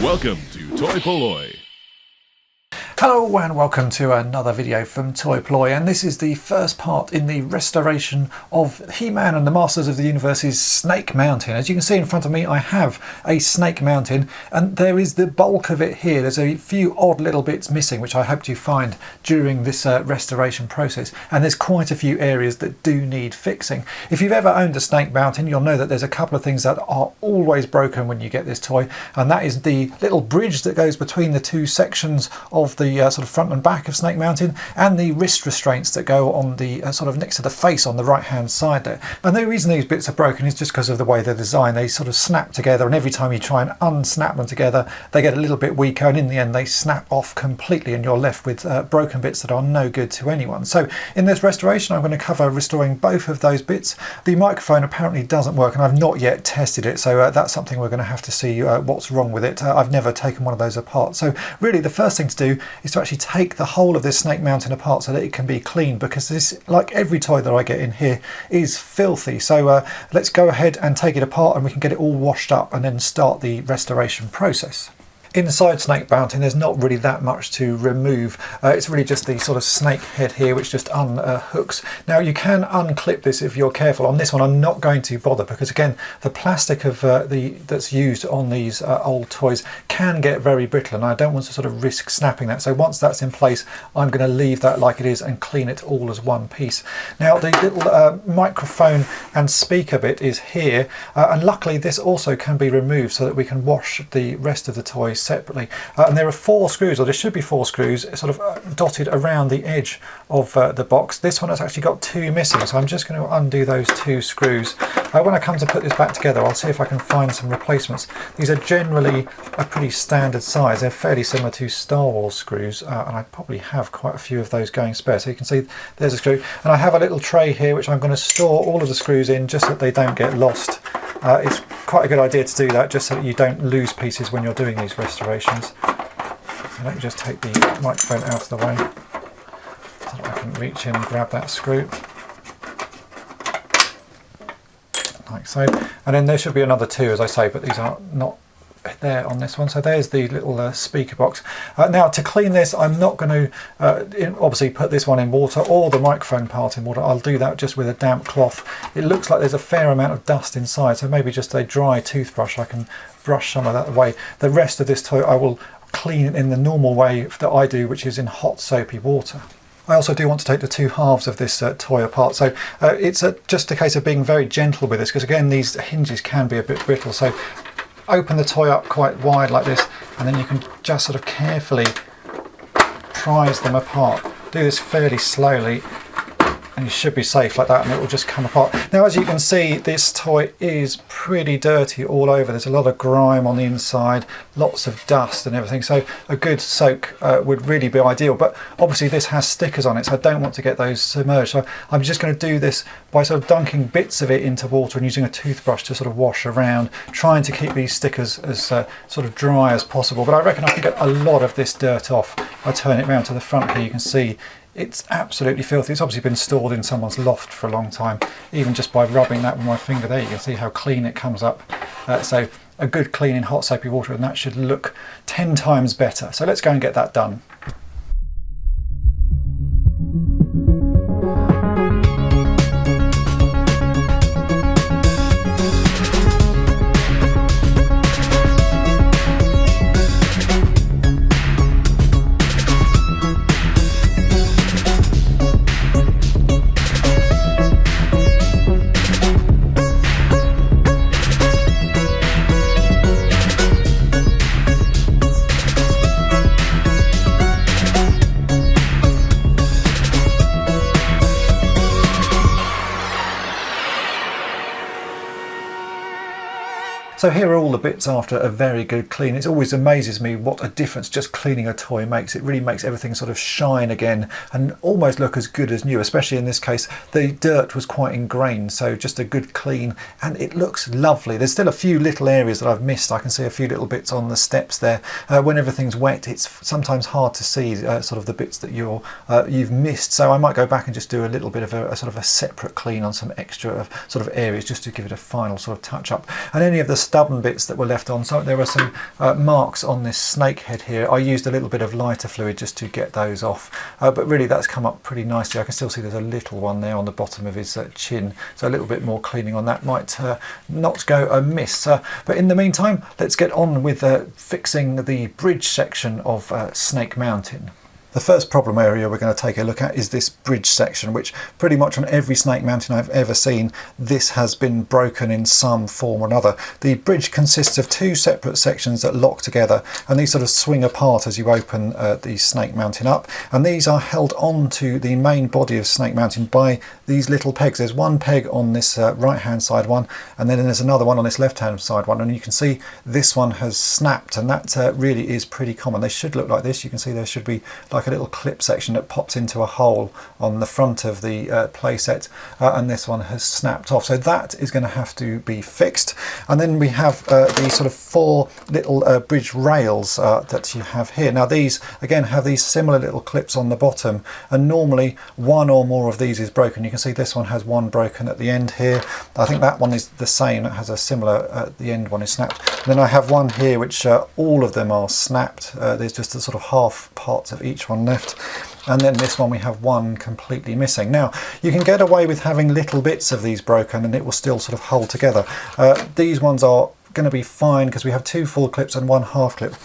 Welcome to toy-polloi. Hello and welcome to another video from toy-polloi, and this is the first part in the restoration of He-Man and the Masters of the Universe's Snake Mountain. As you can see in front of me, I have a Snake Mountain, and there is the bulk of it here. There's a few odd little bits missing which I hope you find during this restoration process, and there's quite a few areas that do need fixing. If you've ever owned a Snake Mountain, you'll know that there's a couple of things that are always broken when you get this toy, and that is the little bridge that goes between the two sections of the sort of front and back of Snake Mountain, and the wrist restraints that go on the sort of next to the face on the right hand side there. And the reason these bits are broken is just because of the way they're designed. They sort of snap together, and every time you try and unsnap them together they get a little bit weaker, and in the end they snap off completely and you're left with broken bits that are no good to anyone. So in this restoration I'm going to cover restoring both of those bits. The microphone apparently doesn't work, and I've not yet tested it, so that's something we're going to have to see what's wrong with it. I've never taken one of those apart. So really the first thing to do is to actually take the whole of this Snake Mountain apart so that it can be cleaned, because this, like every toy that I get in here, is filthy. So let's go ahead and take it apart and we can get it all washed up and then start the restoration process. Inside Snake Mountain there's not really that much to remove. It's really just the sort of snake head here which just unhooks. Now you can unclip this if you're careful. On this one I'm not going to bother, because again the plastic of that's used on these old toys can get very brittle, and I don't want to sort of risk snapping that. So once that's in place I'm going to leave that like it is and clean it all as one piece. Now the little microphone and speaker bit is here, and luckily this also can be removed so that we can wash the rest of the toys separately, and there are 4 screws, or there should be 4 screws, sort of dotted around the edge of the box. This one has actually got 2 missing, so I'm just going to undo those 2 screws. When I come to put this back together I'll see if I can find some replacements. These are generally a pretty standard size. They're fairly similar to Star Wars screws, and I probably have quite a few of those going spare. So you can see there's a screw, and I have a little tray here which I'm going to store all of the screws in just so that they don't get lost. It's quite a good idea to do that just so that you don't lose pieces when you're doing these restorations. So let me just take the microphone out of the way so that I can reach in and grab that screw. Like so. And then there should be another 2, as I say, but these are not there on this one. So there's the little speaker box. Now to clean this I'm not going to obviously put this one in water or the microphone part in water. I'll do that just with a damp cloth. It looks like there's a fair amount of dust inside, so maybe just a dry toothbrush I can brush some of that away. The rest of this toy I will clean it in the normal way that I do, which is in hot soapy water. I also do want to take the 2 halves of this toy apart, so it's just a case of being very gentle with this, because again these hinges can be a bit brittle. So open the toy up quite wide like this, and then you can just sort of carefully prise them apart. Do this fairly slowly and you should be safe like that, and it will just come apart. Now as you can see this toy is pretty dirty all over. There's a lot of grime on the inside, lots of dust and everything, so a good soak would really be ideal. But obviously this has stickers on it, so I don't want to get those submerged. So I'm just going to do this by sort of dunking bits of it into water and using a toothbrush to sort of wash around, trying to keep these stickers as sort of dry as possible. But I reckon I can get a lot of this dirt off. I turn it round to the front here, you can see it's absolutely filthy. It's obviously been stored in someone's loft for a long time. Even just by rubbing that with my finger there, you can see how clean it comes up. So a good clean in hot soapy water, and that should look 10 times better. So let's go and get that done. So here are all the bits after a very good clean. It always amazes me what a difference just cleaning a toy makes. It really makes everything sort of shine again and almost look as good as new, especially in this case. The dirt was quite ingrained, so just a good clean and it looks lovely. There's still a few little areas that I've missed. I can see a few little bits on the steps there. When everything's wet, it's sometimes hard to see sort of the bits that you've missed. So I might go back and just do a little bit of a sort of a separate clean on some extra sort of areas just to give it a final sort of touch up. And any of the stubborn bits that were left on. So there were some marks on this snake head here. I used a little bit of lighter fluid just to get those off, but really that's come up pretty nicely. I can still see there's a little one there on the bottom of his chin, so a little bit more cleaning on that might not go amiss. But in the meantime, let's get on with fixing the bridge section of Snake Mountain. The first problem area we're going to take a look at is this bridge section, which pretty much on every Snake Mountain I've ever seen, this has been broken in some form or another. The bridge consists of two separate sections that lock together, and these sort of swing apart as you open the Snake Mountain up, and these are held on to the main body of Snake Mountain by these little pegs. There's one peg on this right hand side one, and then there's another one on this left hand side one, and you can see this one has snapped, and that really is pretty common. They should look like this. You can see there should be like a little clip section that pops into a hole on the front of the playset, and this one has snapped off, so that is going to have to be fixed. And then we have the sort of four little bridge rails that you have here. Now these again have these similar little clips on the bottom, and normally one or more of these is broken. You can see this one has one broken at the end here. I think that one is the same, it has a similar the end one is snapped. And then I have one here which all of them are snapped. There's just a sort of half parts of each one left, and then this one we have one completely missing. Now you can get away with having little bits of these broken and it will still sort of hold together. These ones are going to be fine because we have two full clips and one half clip,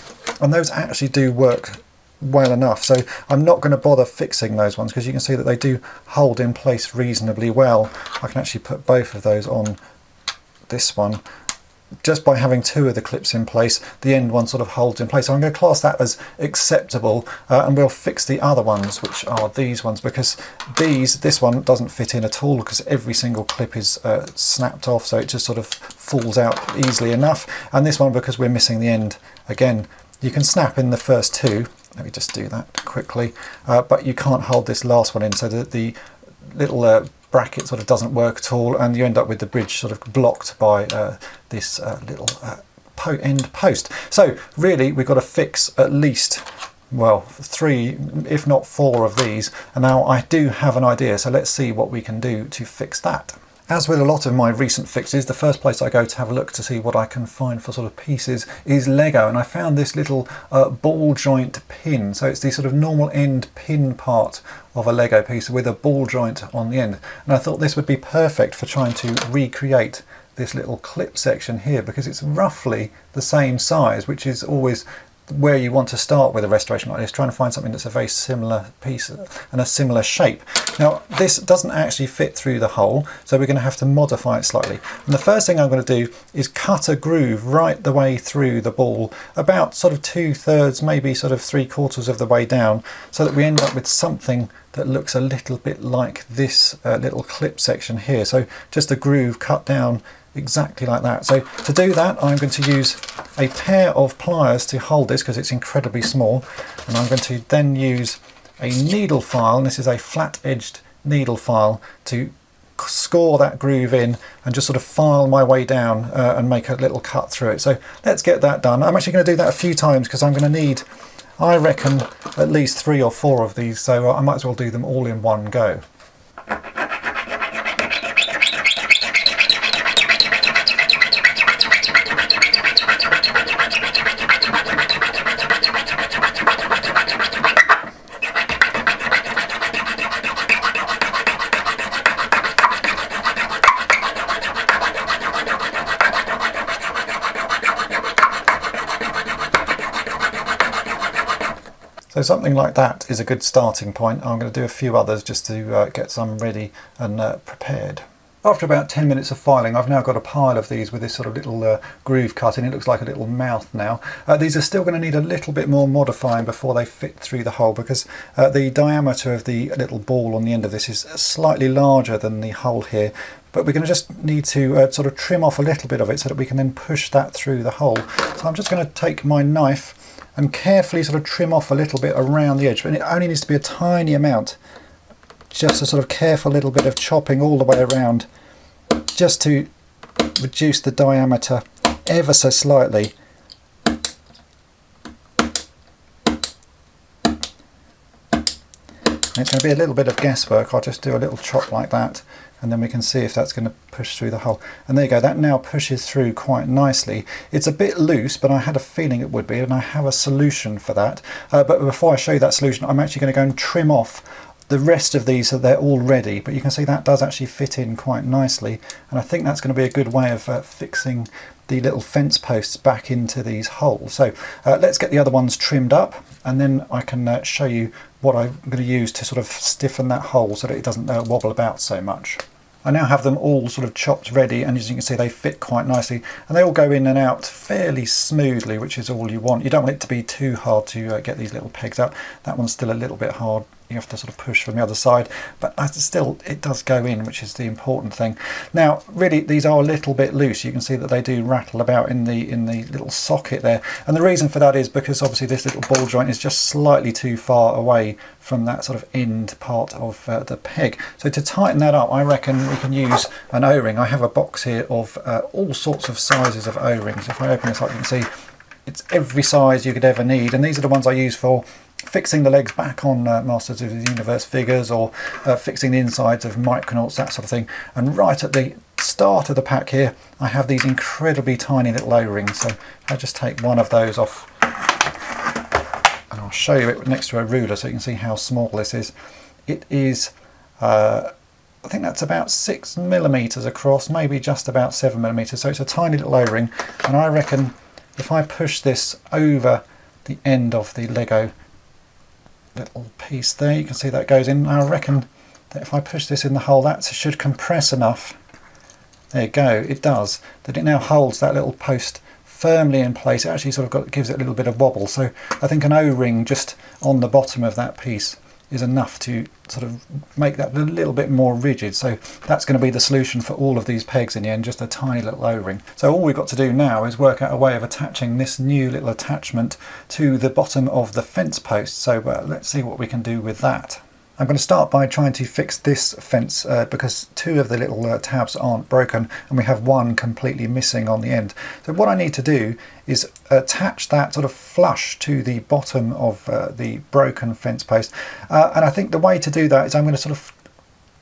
and those actually do work well enough, so I'm not going to bother fixing those ones because you can see that they do hold in place reasonably well. I can actually put both of those on this one. Just by having two of the clips in place, the end one sort of holds in place. So I'm going to class that as acceptable, and we'll fix the other ones, which are these ones, because this one doesn't fit in at all because every single clip is snapped off, so it just sort of falls out easily enough. And this one, because we're missing the end, again, you can snap in the first two. Let me just do that quickly, but you can't hold this last one in, so that the little bracket sort of doesn't work at all, and you end up with the bridge sort of blocked by this little end post. So really we've got to fix at least, well, 3 if not 4 of these, and now I do have an idea, so let's see what we can do to fix that. As with a lot of my recent fixes, the first place I go to have a look to see what I can find for sort of pieces is Lego, and I found this little ball joint pin. So it's the sort of normal end pin part of a Lego piece with a ball joint on the end, and I thought this would be perfect for trying to recreate this little clip section here, because it's roughly the same size, which is always where you want to start with a restoration like this, trying to find something that's a very similar piece and a similar shape. Now this doesn't actually fit through the hole, so we're going to have to modify it slightly, and the first thing I'm going to do is cut a groove right the way through the ball, about sort of 2/3, maybe sort of 3/4 of the way down, so that we end up with something that looks a little bit like this little clip section here. So just a groove cut down exactly like that. So to do that, I'm going to use a pair of pliers to hold this because it's incredibly small, and I'm going to then use a needle file, and this is a flat-edged needle file, to score that groove in and just sort of file my way down and make a little cut through it. So let's get that done. I'm actually going to do that a few times because I'm going to need, I reckon, at least 3 or 4 of these, so I might as well do them all in one go. So something like that is a good starting point. I'm going to do a few others just to get some ready and prepared. After about 10 minutes of filing, I've now got a pile of these with this sort of little groove cut in. It looks like a little mouth now. These are still going to need a little bit more modifying before they fit through the hole, because the diameter of the little ball on the end of this is slightly larger than the hole here. But we're going to just need to sort of trim off a little bit of it so that we can then push that through the hole. So I'm just going to take my knife and carefully sort of trim off a little bit around the edge, but it only needs to be a tiny amount, just a sort of careful little bit of chopping all the way around, just to reduce the diameter ever so slightly. It's going to be a little bit of guesswork. I'll just do a little chop like that, and then we can see if that's going to push through the hole. And there you go, that now pushes through quite nicely. It's a bit loose, but I had a feeling it would be, and I have a solution for that. But before I show you that solution, I'm actually going to go and trim off the rest of these so they're all ready. But you can see that does actually fit in quite nicely, and I think that's going to be a good way of fixing the little fence posts back into these holes. So let's get the other ones trimmed up, and then I can show you what I'm going to use to sort of stiffen that hole so that it doesn't wobble about so much. I now have them all sort of chopped ready, and as you can see they fit quite nicely, and they all go in and out fairly smoothly, which is all you want. You don't want it to be too hard to get these little pegs out. That one's still a little bit hard. You have to sort of push from the other side, but still it does go in, which is the important thing. Now really these are a little bit loose. You can see that they do rattle about in the little socket there, and the reason for that is because obviously this little ball joint is just slightly too far away from that sort of end part of the peg. So to tighten that up, I reckon we can use an O-ring. I have a box here of all sorts of sizes of O-rings. If I open this up, you can see it's every size you could ever need, and these are the ones I use for fixing the legs back on Masters of the Universe figures, or fixing the insides of Micronauts, that sort of thing. And right at the start of the pack here, I have these incredibly tiny little O-rings. So I'll just take one of those off, and I'll show you it next to a ruler so you can see how small this is. It is, I think that's about 6mm across, maybe just about 7mm. So it's a tiny little O-ring, and I reckon if I push this over the end of the Lego little piece there, you can see that goes in. I reckon that if I push this in the hole, that should compress enough. There you go, it does. That it now holds that little post firmly in place. It actually sort of gives it a little bit of wobble. So I think an O-ring just on the bottom of that piece is enough to sort of make that a little bit more rigid. So that's going to be the solution for all of these pegs in the end, just a tiny little O-ring. So all we've got to do now is work out a way of attaching this new little attachment to the bottom of the fence post. So let's see what we can do with that. I'm going to start by trying to fix this fence because two of the little tabs aren't broken, and we have one completely missing on the end. So what I need to do is attach that sort of flush to the bottom of the broken fence post, and I think the way to do that is I'm going to sort of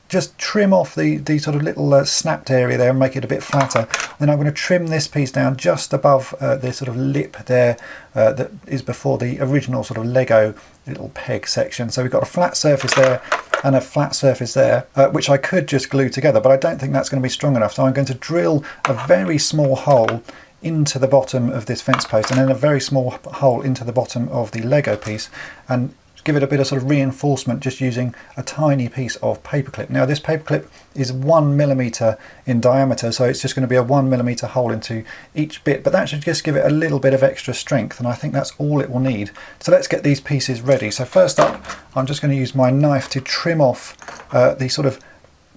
just trim off the sort of little snapped area there and make it a bit flatter. Then I'm going to trim this piece down just above the sort of lip there that is before the original sort of Lego little peg section. So we've got a flat surface there and a flat surface there, which I could just glue together, but I don't think that's going to be strong enough. So I'm going to drill a very small hole into the bottom of this fence post, and then a very small hole into the bottom of the Lego piece, and give it a bit of sort of reinforcement just using a tiny piece of paperclip. Now this paperclip is 1mm in diameter, so it's just going to be a 1mm hole into each bit, but that should just give it a little bit of extra strength, and I think that's all it will need. So let's get these pieces ready. So first up, I'm just going to use my knife to trim off the sort of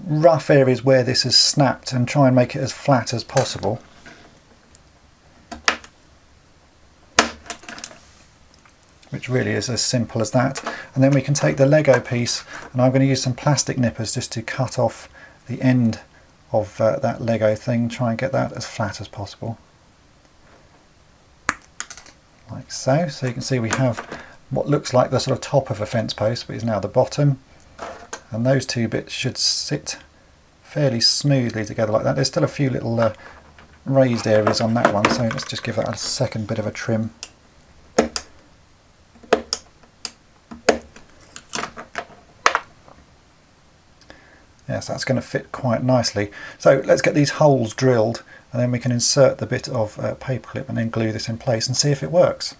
rough areas where this is snapped and try and make it as flat as possible. Which really is as simple as that. And then we can take the Lego piece, and I'm going to use some plastic nippers just to cut off the end of that Lego thing, try and get that as flat as possible. Like so. So you can see we have what looks like the sort of top of a fence post, but is now the bottom. And those two bits should sit fairly smoothly together like that. There's still a few little raised areas on that one, so let's just give that a second bit of a trim. Yes, that's going to fit quite nicely. So let's get these holes drilled, and then we can insert the bit of paperclip and then glue this in place and see if it works.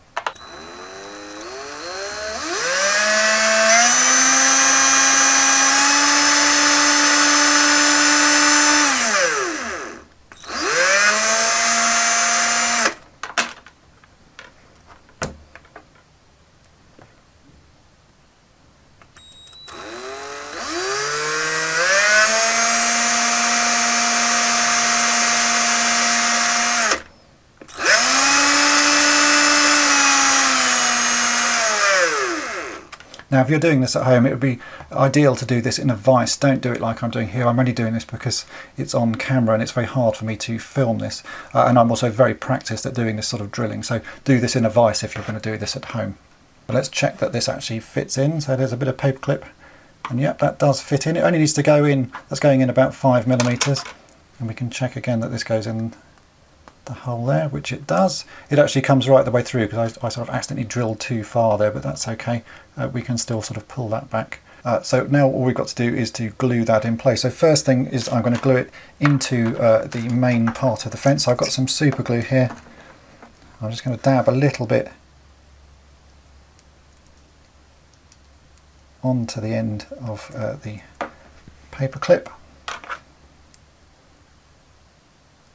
Now if you're doing this at home, it would be ideal to do this in a vise. Don't do it like I'm doing here. I'm only doing this because it's on camera and it's very hard for me to film this. And I'm also very practiced at doing this sort of drilling. So do this in a vise if you're going to do this at home. But let's check that this actually fits in. So there's a bit of paper clip And yep, that does fit in. It only needs to go in, that's going in about 5mm. And we can check again that this goes in the hole there, which it does. It actually comes right the way through because I sort of accidentally drilled too far there, but that's okay. We can still sort of pull that back. So now all we've got to do is to glue that in place. So first thing is I'm going to glue it into the main part of the fence. So I've got some super glue here. I'm just going to dab a little bit onto the end of the paper clip.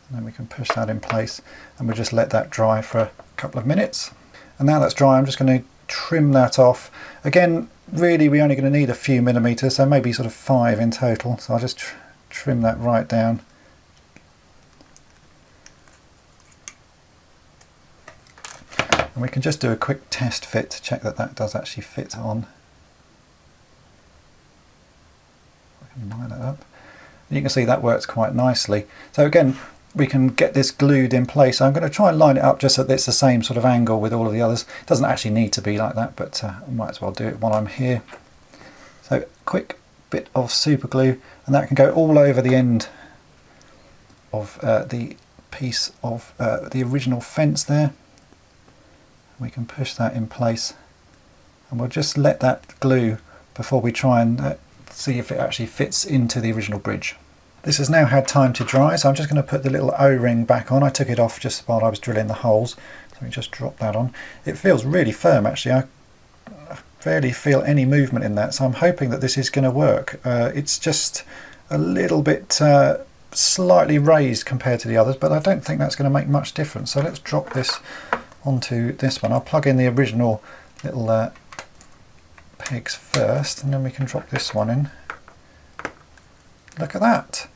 And then we can push that in place and we'll just let that dry for a couple of minutes. And now that's dry, I'm just going to trim that off. Again, really we're only going to need a few millimeters, so maybe sort of 5 in total. So I'll just trim that right down. And we can just do a quick test fit to check that that does actually fit on. I can line it up. You can see that works quite nicely. So again, we can get this glued in place. I'm going to try and line it up just so that it's the same sort of angle with all of the others. It doesn't actually need to be like that, but I might as well do it while I'm here. So quick bit of super glue, and that can go all over the end of the piece of the original fence there. We can push that in place, and we'll just let that glue before we try and see if it actually fits into the original bridge. This has now had time to dry, so I'm just going to put the little O-ring back on. I took it off just while I was drilling the holes, so we just drop that on. It feels really firm actually. I barely feel any movement in that, so I'm hoping that this is going to work. It's just a little bit slightly raised compared to the others, but I don't think that's going to make much difference. So let's drop this onto this one. I'll plug in the original little pegs first, and then we can drop this one in. Look at that.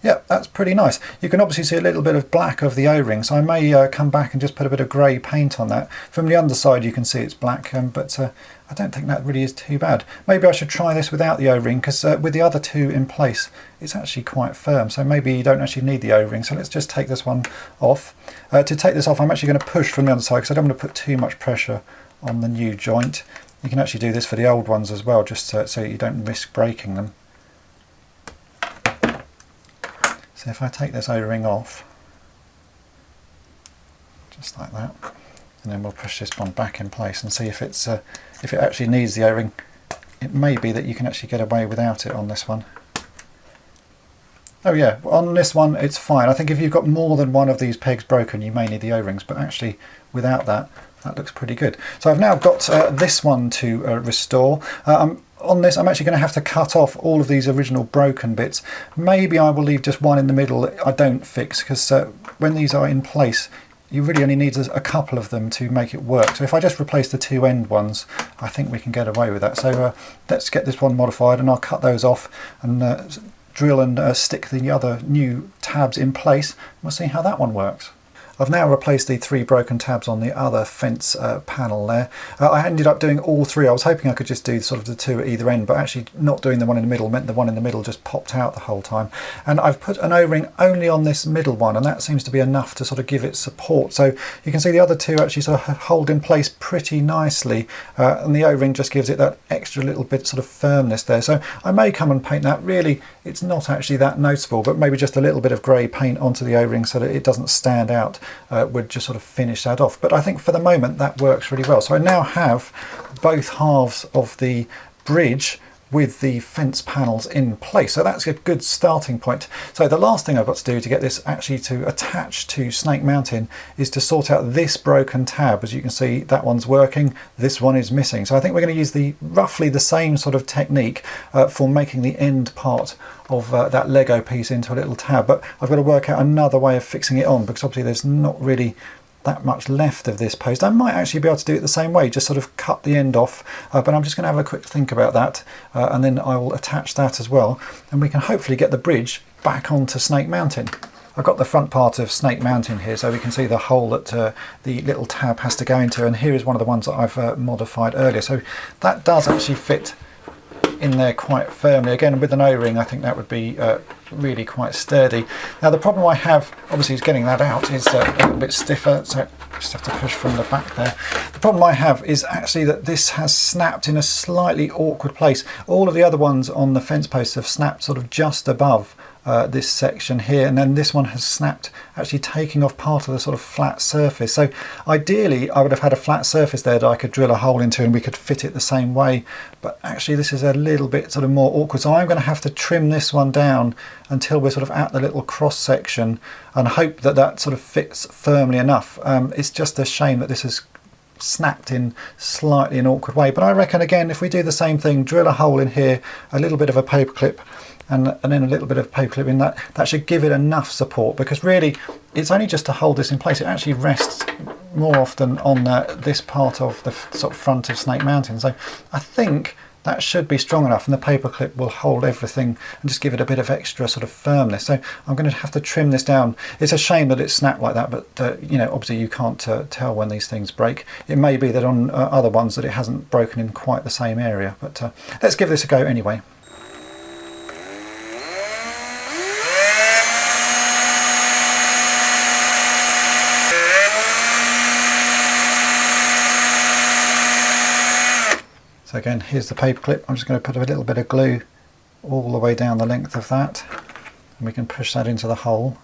Yeah, that's pretty nice. You can obviously see a little bit of black of the O-ring, so I may come back and just put a bit of grey paint on that. From the underside you can see it's black, but I don't think that really is too bad. Maybe I should try this without the O-ring, because with the other two in place it's actually quite firm, so maybe you don't actually need the O-ring. So let's just take this one off. To take this off I'm actually going to push from the underside because I don't want to put too much pressure on the new joint. You can actually do this for the old ones as well, just so you don't risk breaking them. So if I take this O-ring off, just like that, and then we'll push this one back in place and see if it's if it actually needs the O-ring. It may be that you can actually get away without it on this one. Oh yeah, on this one it's fine. I think if you've got more than one of these pegs broken you may need the O-rings, but actually without that, that looks pretty good. So I've now got this one to restore. On this I'm actually going to have to cut off all of these original broken bits. Maybe I will leave just one in the middle that I don't fix, because when these are in place you really only need a couple of them to make it work. So if I just replace the two end ones, I think we can get away with that. So let's get this one modified and I'll cut those off and drill and stick the other new tabs in place. We'll see how that one works. I've now replaced the 3 broken tabs on the other fence panel there. I ended up doing all 3. I was hoping I could just do sort of the 2 at either end, but actually not doing the one in the middle meant the one in the middle just popped out the whole time. And I've put an O-ring only on this middle one, and that seems to be enough to sort of give it support. So you can see the other 2 actually sort of hold in place pretty nicely, and the O-ring just gives it that extra little bit sort of firmness there. So I may come and paint that. Really, it's not actually that noticeable, but maybe just a little bit of grey paint onto the O-ring so that it doesn't stand out. Would just sort of finish that off. But I think for the moment that works really well. So I now have both halves of the bridge with the fence panels in place. So that's a good starting point. So the last thing I've got to do to get this actually to attach to Snake Mountain is to sort out this broken tab. As you can see, that one's working, this one is missing. So I think we're going to use roughly the same sort of technique for making the end part of that Lego piece into a little tab. But I've got to work out another way of fixing it on, because obviously there's not really that much left of this post. I might actually be able to do it the same way, just sort of cut the end off, but I'm just going to have a quick think about that, and then I will attach that as well, and we can hopefully get the bridge back onto Snake Mountain. I've got the front part of Snake Mountain here, so we can see the hole that the little tab has to go into, and here is one of the ones that I've modified earlier. So that does actually fit in there quite firmly. Again, with an O-ring, I think that would be really quite sturdy. Now the problem I have, obviously, is getting that out is a little bit stiffer, so just have to push from the back there. The problem I have is actually that this has snapped in a slightly awkward place. All of the other ones on the fence posts have snapped sort of just above this section here, and then this one has snapped, actually taking off part of the sort of flat surface. So ideally I would have had a flat surface there that I could drill a hole into and we could fit it the same way, but actually this is a little bit sort of more awkward, so I'm going to have to trim this one down until we're sort of at the little cross section and hope that that sort of fits firmly enough. It's just a shame that this has snapped in slightly an awkward way, but I reckon again if we do the same thing, drill a hole in here, a little bit of a paper clip and then a little bit of paper clip in that should give it enough support, because really it's only just to hold this in place. It actually rests more often on this part of the sort of front of Snake Mountain, so I think that should be strong enough, and the paper clip will hold everything and just give it a bit of extra sort of firmness. So I'm going to have to trim this down. It's a shame that it snapped like that, but you know, obviously you can't tell when these things break. It may be that on other ones that it hasn't broken in quite the same area, but let's give this a go anyway. So again, here's the paper clip. I'm just going to put a little bit of glue all the way down the length of that, and we can push that into the hole.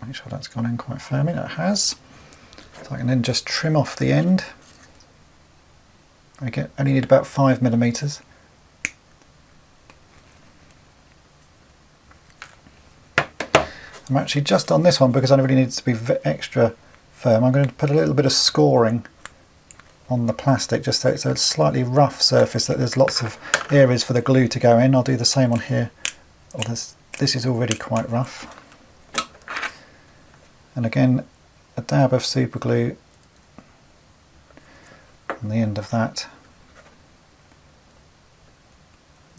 Make sure that's gone in quite firmly. That has. So I can then just trim off the end. I only need about 5mm. I'm actually just on this one because I really need it to be extra firm. I'm going to put a little bit of scoring on the plastic just so it's a slightly rough surface, that there's lots of areas for the glue to go in. I'll do the same on here. Oh, this is already quite rough. And again, a dab of super glue on the end of that.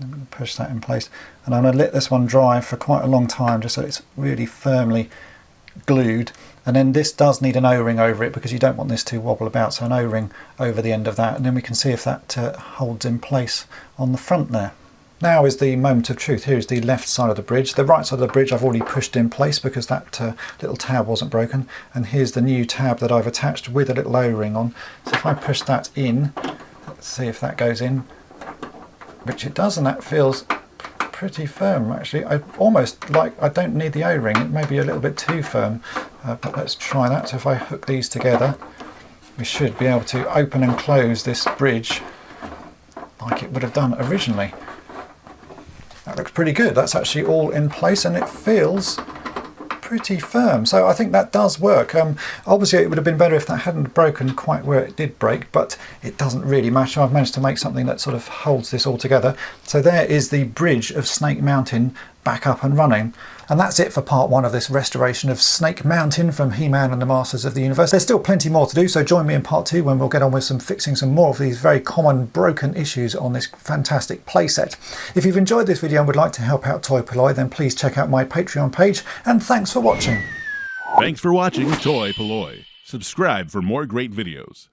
I'm going to push that in place, and I'm going to let this one dry for quite a long time just so it's really firmly glued. And then this does need an O-ring over it because you don't want this to wobble about, so an O-ring over the end of that, and then we can see if that holds in place on the front there. Now is the moment of truth. Here is the left side of the bridge. The right side of the bridge I've already pushed in place because that little tab wasn't broken, and here's the new tab that I've attached with a little O-ring on. So if I push that in, let's see if that goes in, which it does, and that feels pretty firm actually. I almost like, I don't need the O-ring, it may be a little bit too firm, but let's try that. So if I hook these together, we should be able to open and close this bridge like it would have done originally. That looks pretty good. That's actually all in place and it feels pretty firm, so I think that does work. Obviously it would have been better if that hadn't broken quite where it did break, but it doesn't really matter. I've managed to make something that sort of holds this all together. So there is the bridge of Snake Mountain back up and running. And that's it for part one of this restoration of Snake Mountain from He-Man and the Masters of the Universe. There's still plenty more to do, so join me in part two when we'll get on with fixing some more of these very common broken issues on this fantastic playset. If you've enjoyed this video and would like to help out toy-polloi, then please check out my Patreon page, and thanks for watching. Thanks for watching toy-polloi. Subscribe for more great videos.